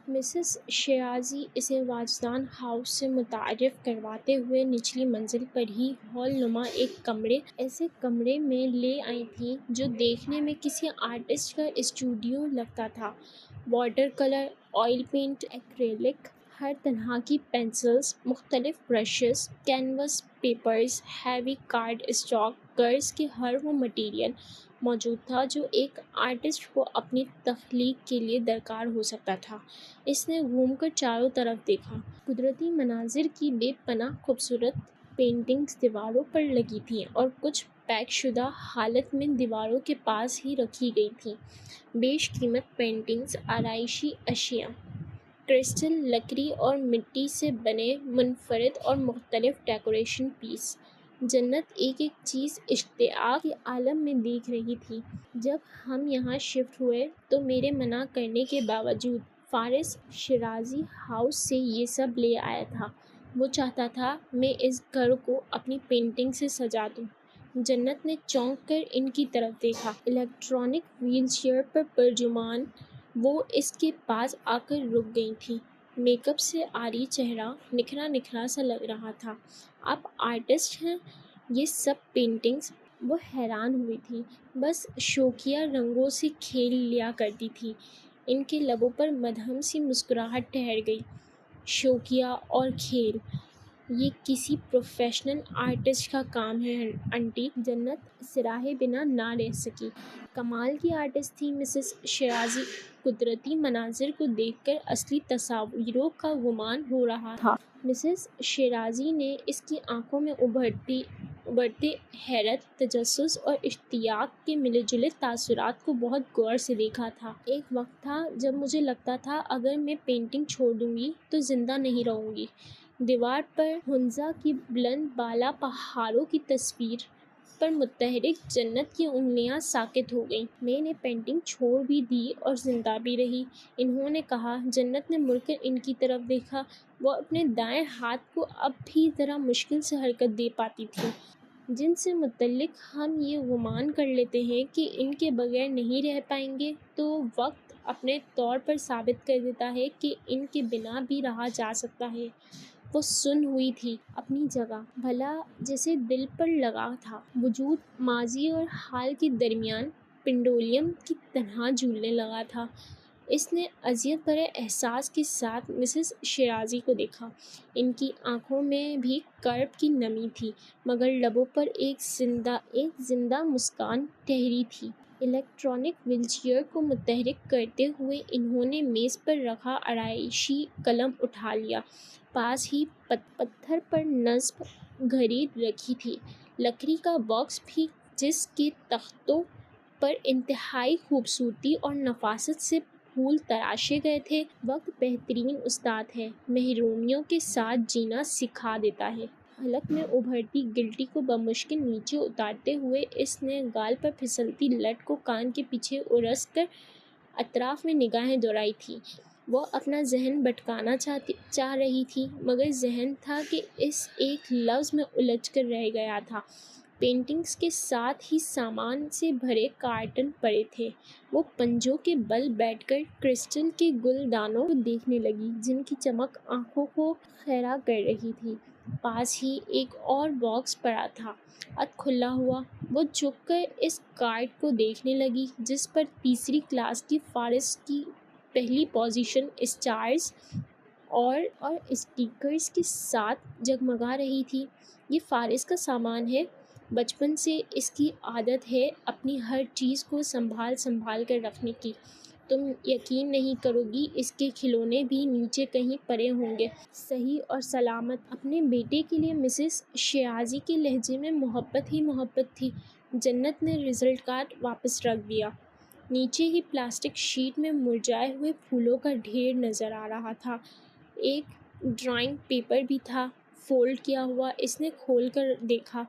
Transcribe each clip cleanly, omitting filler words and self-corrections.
Mrs Shirazi اسے واجدان house سے متعارف کرواتے ہوئے نچلی منزل پر ہی ہال نما ایک ایسے کمرے میں لے آئی تھیں جو دیکھنے میں کسی آرٹسٹ کا اسٹوڈیو لگتا تھا۔ Water colour, oil paint, acrylic, ہر طرح کی پینسلز، مختلف brushes, canvas papers, heavy card stock, غرض کہ ہر وہ مٹیریل موجود تھا جو ایک آرٹسٹ کو اپنی تخلیق کے لیے درکار ہو سکتا تھا۔ اس نے گھوم کر چاروں طرف دیکھا۔ قدرتی مناظر کی بے پناہ خوبصورت پینٹنگز دیواروں پر لگی تھیں اور کچھ پیک شدہ حالت میں دیواروں کے پاس ہی رکھی گئی تھیں۔ بیش قیمت پینٹنگز، آرائشی اشیاء، کرسٹل، لکڑی اور مٹی سے بنے منفرد اور مختلف ڈیکوریشن پیس۔ جنت ایک ایک چیز اشتیاق کے عالم میں دیکھ رہی تھی۔ جب ہم یہاں شفٹ ہوئے تو میرے منع کرنے کے باوجود فارس شیرازی ہاؤس سے یہ سب لے آیا تھا۔ وہ چاہتا تھا میں اس گھر کو اپنی پینٹنگ سے سجا دوں۔ جنت نے چونک کر ان کی طرف دیکھا۔ الیکٹرک وہیل چیئر پر پرجمان وہ اس کے پاس آ کر رک گئی تھیں۔ میک اپ سے عاری چہرہ نکھرا نکھرا سا لگ رہا تھا۔ آپ آرٹسٹ ہیں؟ یہ سب پینٹنگز؟ وہ حیران ہوئی تھی۔ بس شوخیہ رنگوں سے کھیل لیا کرتی تھی۔ ان کے لبوں پر مدھم سی مسکراہٹ ٹھہر گئی۔ شوخیہ اور کھیل، یہ کسی پروفیشنل آرٹسٹ کا کام ہے آنٹی۔ جنت سراہے بنا نہ رہ سکی۔ کمال کی آرٹسٹ تھیں مسز شیرازی۔ قدرتی مناظر کو دیکھ کر اصلی تصاویروں کا گمان ہو رہا تھا۔ مسز شیرازی نے اس کی آنکھوں میں ابھرتے حیرت، تجسس اور اشتیاق کے ملے جلے تاثرات کو بہت غور سے دیکھا تھا۔ ایک وقت تھا جب مجھے لگتا تھا اگر میں پینٹنگ چھوڑ دوں گی تو زندہ نہیں رہوں گی۔ دیوار پر ہنزا کی بلند بالا پہاڑوں کی تصویر پر متحرک جنت کی انگلیاں ساکت ہو گئیں۔ میں نے پینٹنگ چھوڑ بھی دی اور زندہ بھی رہی، انہوں نے کہا۔ جنت نے مڑ کر ان کی طرف دیکھا۔ وہ اپنے دائیں ہاتھ کو اب بھی ذرا مشکل سے حرکت دے پاتی تھیں، جن سے متعلق ہم یہ گمان کر لیتے ہیں کہ ان کے بغیر نہیں رہ پائیں گے، تو وقت اپنے طور پر ثابت کر دیتا ہے کہ ان کے بنا بھی رہا جا سکتا ہے۔ وہ سن ہوئی تھی اپنی جگہ، بھلا جیسے دل پر لگا تھا۔ وجود ماضی اور حال کے درمیان پنڈولیم کی طرح جھولنے لگا تھا۔ اس نے اذیت بھرے احساس کے ساتھ مسز شیرازی کو دیکھا۔ ان کی آنکھوں میں بھی کرب کی نمی تھی، مگر لبوں پر ایک زندہ مسکان ٹھہری تھی۔ الیکٹرک وہیل چیئر کو متحرک کرتے ہوئے انہوں نے میز پر رکھا آرائشی قلم اٹھا لیا۔ پاس ہی پتھر پر نصب گھڑی رکھی تھی، لکڑی کا باکس بھی جس کے تختوں پر انتہائی خوبصورتی اور نفاست سے پھول تراشے گئے تھے۔ وقت بہترین استاد ہے، محرومیوں کے ساتھ جینا سکھا دیتا ہے۔ حلق میں ابھرتی گلٹی کو بمشکل نیچے اتارتے ہوئے اس نے گال پر پھسلتی لٹ کو کان کے پیچھے ارس کر اطراف میں نگاہیں دوڑائی تھیں۔ وہ اپنا ذہن بھٹکانا چاہ رہی تھی، مگر ذہن تھا کہ اس ایک لفظ میں الجھ کر رہ گیا تھا۔ پینٹنگز کے ساتھ ہی سامان سے بھرے کارٹن پڑے تھے۔ وہ پنجوں کے بل بیٹھ کر کرسٹل کے گلدانوں کو دیکھنے لگی، جن کی چمک آنکھوں کو خیرہ کر رہی تھی۔ پاس ہی ایک اور باکس پڑا تھا، کھلا ہوا۔ وہ جھک کر اس کارڈ کو دیکھنے لگی، جس پر تیسری کلاس کی فارس کی پہلی پوزیشن اسٹارز اور اسٹیکرز کے ساتھ جگمگا رہی تھی۔ یہ فارس کا سامان ہے۔ بچپن سے اس کی عادت ہے اپنی ہر چیز کو سنبھال کر رکھنے کی۔ تم یقین نہیں کرو گی، اس کے کھلونے بھی نیچے کہیں پڑے ہوں گے، صحیح اور سلامت۔ اپنے بیٹے کے لیے مسز شیرازی کے لہجے میں محبت ہی محبت تھی۔ جنت نے رزلٹ کارڈ واپس رکھ دیا۔ نیچے ہی پلاسٹک شیٹ میں مرجھائے ہوئے پھولوں کا ڈھیر نظر آ رہا تھا۔ ایک ڈرائنگ پیپر بھی تھا، فولڈ کیا ہوا۔ اس نے کھول کر دیکھا۔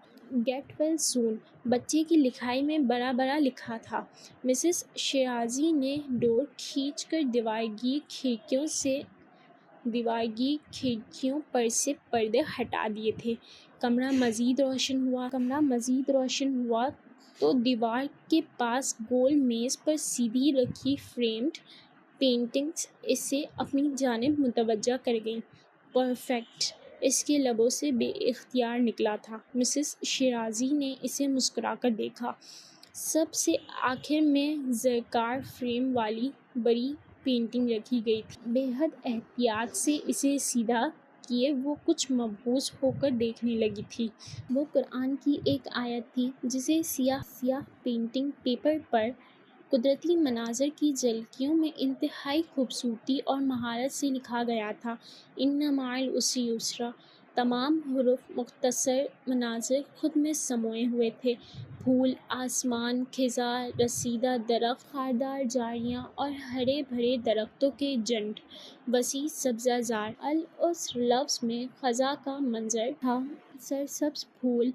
گیٹ ویل سون، بچے کی لکھائی میں بڑا بڑا لکھا تھا۔ مسز شیرازی نے ڈور کھینچ کر دیوارگی کھڑکیوں پر سے پردے ہٹا دیے تھے۔ کمرہ مزید روشن ہوا تو دیوار کے پاس گول میز پر سیدھی رکھی فریمڈ پینٹنگز اسے اپنی جانب متوجہ کر گئیں۔ پرفیکٹ، اس کے لبوں سے بے اختیار نکلا تھا۔ مسز شیرازی نے اسے مسکرا کر دیکھا۔ سب سے آخر میں زرکار فریم والی بڑی پینٹنگ رکھی گئی تھی۔ بے حد احتیاط سے اسے سیدھا کیے وہ کچھ مبہوت ہو کر دیکھنے لگی تھی۔ وہ قرآن کی ایک آیت تھی جسے سیاہ پینٹنگ پیپر پر قدرتی مناظر کی جھلکیوں میں انتہائی خوبصورتی اور مہارت سے لکھا گیا تھا۔ اِنَّ مَعَ الْعُسْرِ یُسْرًا۔ تمام حروف مختصر مناظر خود میں سموئے ہوئے تھے۔ پھول، آسمان، خزاں، رسیدہ درخت، خاردار جھاڑیاں اور ہرے بھرے درختوں کے جھنڈ، وسیع سبزہ زار۔ العسر لفظ میں خزاں کا منظر تھا، سرسبز پھول،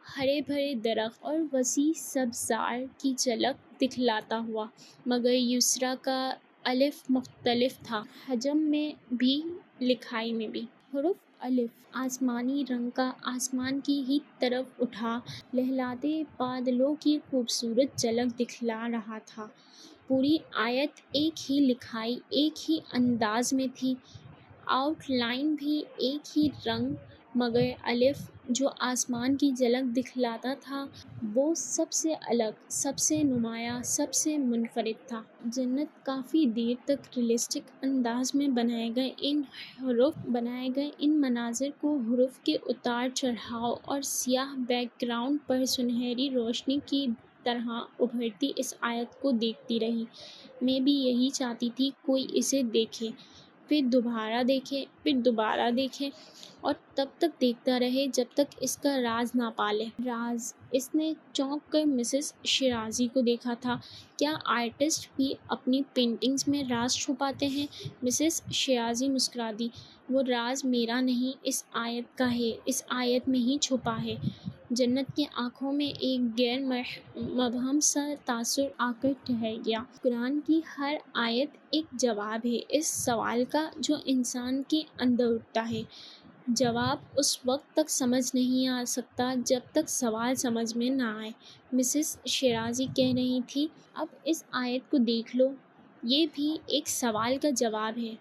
ہرے بھرے درخت اور وسیع سبزہ زار کی جھلک دکھلاتا ہوا، مگر یسریٰ کا الف مختلف تھا، حجم میں بھی لکھائی میں بھی۔ حرف الف آسمانی رنگ کا آسمان کی ہی طرف اٹھا لہلاتے بادلوں کی خوبصورت جھلک دکھلا رہا تھا۔ پوری آیت ایک ہی لکھائی، ایک ہی انداز میں تھی، آؤٹ لائن بھی ایک ہی رنگ، مگر الف جو آسمان کی جھلک دکھلاتا تھا وہ سب سے الگ، سب سے نمایاں، سب سے منفرد تھا۔ جنت کافی دیر تک ریئلسٹک انداز میں بنائے گئے ان مناظر کو حروف کے اتار چڑھاؤ اور سیاہ بیک گراؤنڈ پر سنہری روشنی کی طرح ابھرتی اس آیت کو دیکھتی رہی۔ میں بھی یہی چاہتی تھی کوئی اسے دیکھے، پھر دوبارہ دیکھے، پھر دوبارہ دیکھے اور تب تک دیکھتا رہے جب تک اس کا راز نہ پا لے۔ راز؟ اس نے چونک کر مسز شیرازی کو دیکھا تھا۔ کیا آرٹسٹ بھی اپنی پینٹنگز میں راز چھپاتے ہیں؟ مسز شیرازی مسکرا دی۔ وہ راز میرا نہیں، اس آیت کا ہے، اس آیت میں ہی چھپا ہے۔ جنت کی آنکھوں میں ایک غیر مبہم سا تاثر آ کر ٹھہر گیا۔ قرآن کی ہر آیت ایک جواب ہے اس سوال کا جو انسان کے اندر اٹھتا ہے۔ جواب اس وقت تک سمجھ نہیں آ سکتا جب تک سوال سمجھ میں نہ آئے۔ مسز شیرازی کہہ رہی تھیں، اب اس آیت کو دیکھ لو، یہ بھی ایک سوال کا جواب ہے،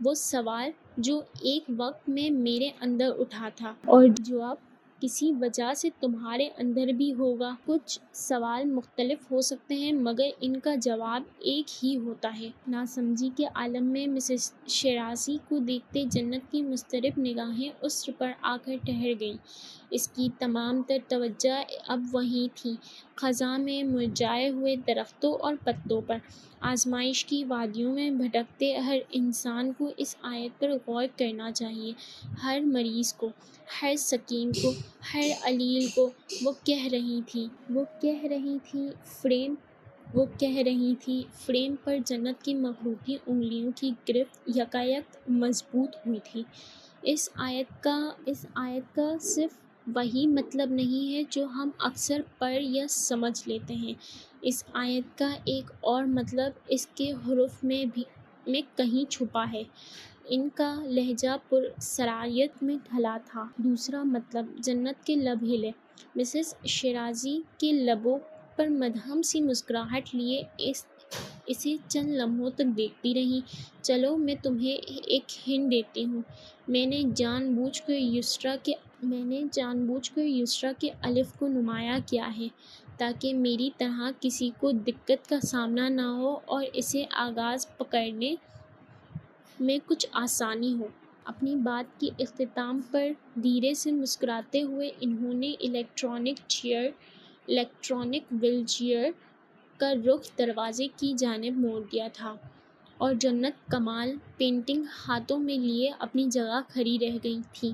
وہ سوال جو ایک وقت میں میرے اندر اٹھا تھا اور جو اب کسی وجہ سے تمہارے اندر بھی ہوگا۔ کچھ سوال مختلف ہو سکتے ہیں مگر ان کا جواب ایک ہی ہوتا ہے۔ ناسمجھی کے عالم میں مسز شیرازی کو دیکھتے جنت کی مضطرب نگاہیں اسر پر آ کر ٹھہر گئیں۔ اس کی تمام تر توجہ اب وہیں تھی، خزاں میں مرجھائے ہوئے درختوں اور پتوں پر۔ آزمائش کی وادیوں میں بھٹکتے ہر انسان کو اس آیت پر غور کرنا چاہیے، ہر مریض کو، ہر سقیم کو، ہر علیل کو۔ وہ کہہ رہی تھیں فریم پر جنت کی مخروطی انگلیوں کی گرفت یکایک مضبوط ہوئی تھی۔ اس آیت کا صرف وہی مطلب نہیں ہے جو ہم اکثر پڑھ یا سمجھ لیتے ہیں۔ اس آیت کا ایک اور مطلب اس کے حروف میں کہیں چھپا ہے۔ ان کا لہجہ پراسراریت میں ڈھلا تھا۔ دوسرا مطلب؟ جنت کے لب ہلے۔ مسز شیرازی کے لبوں پر مدھم سی مسکراہٹ لیے اسے چند لمحوں تک دیکھتی رہیں۔ چلو میں تمہیں ایک ہنٹ دیتی ہوں، میں نے جان بوجھ کر یسریٰ کے الف کو نمایاں کیا ہے تاکہ میری طرح کسی کو دقت کا سامنا نہ ہو اور اسے آغاز پکڑنے میں کچھ آسانی ہو۔ اپنی بات کے اختتام پر دھیرے سے مسکراتے ہوئے انہوں نے الیکٹرک وہیل چیئر کا رخ دروازے کی جانب موڑ دیا تھا اور جنت کمال پینٹنگ ہاتھوں میں لیے اپنی جگہ کھڑی رہ گئی تھیں۔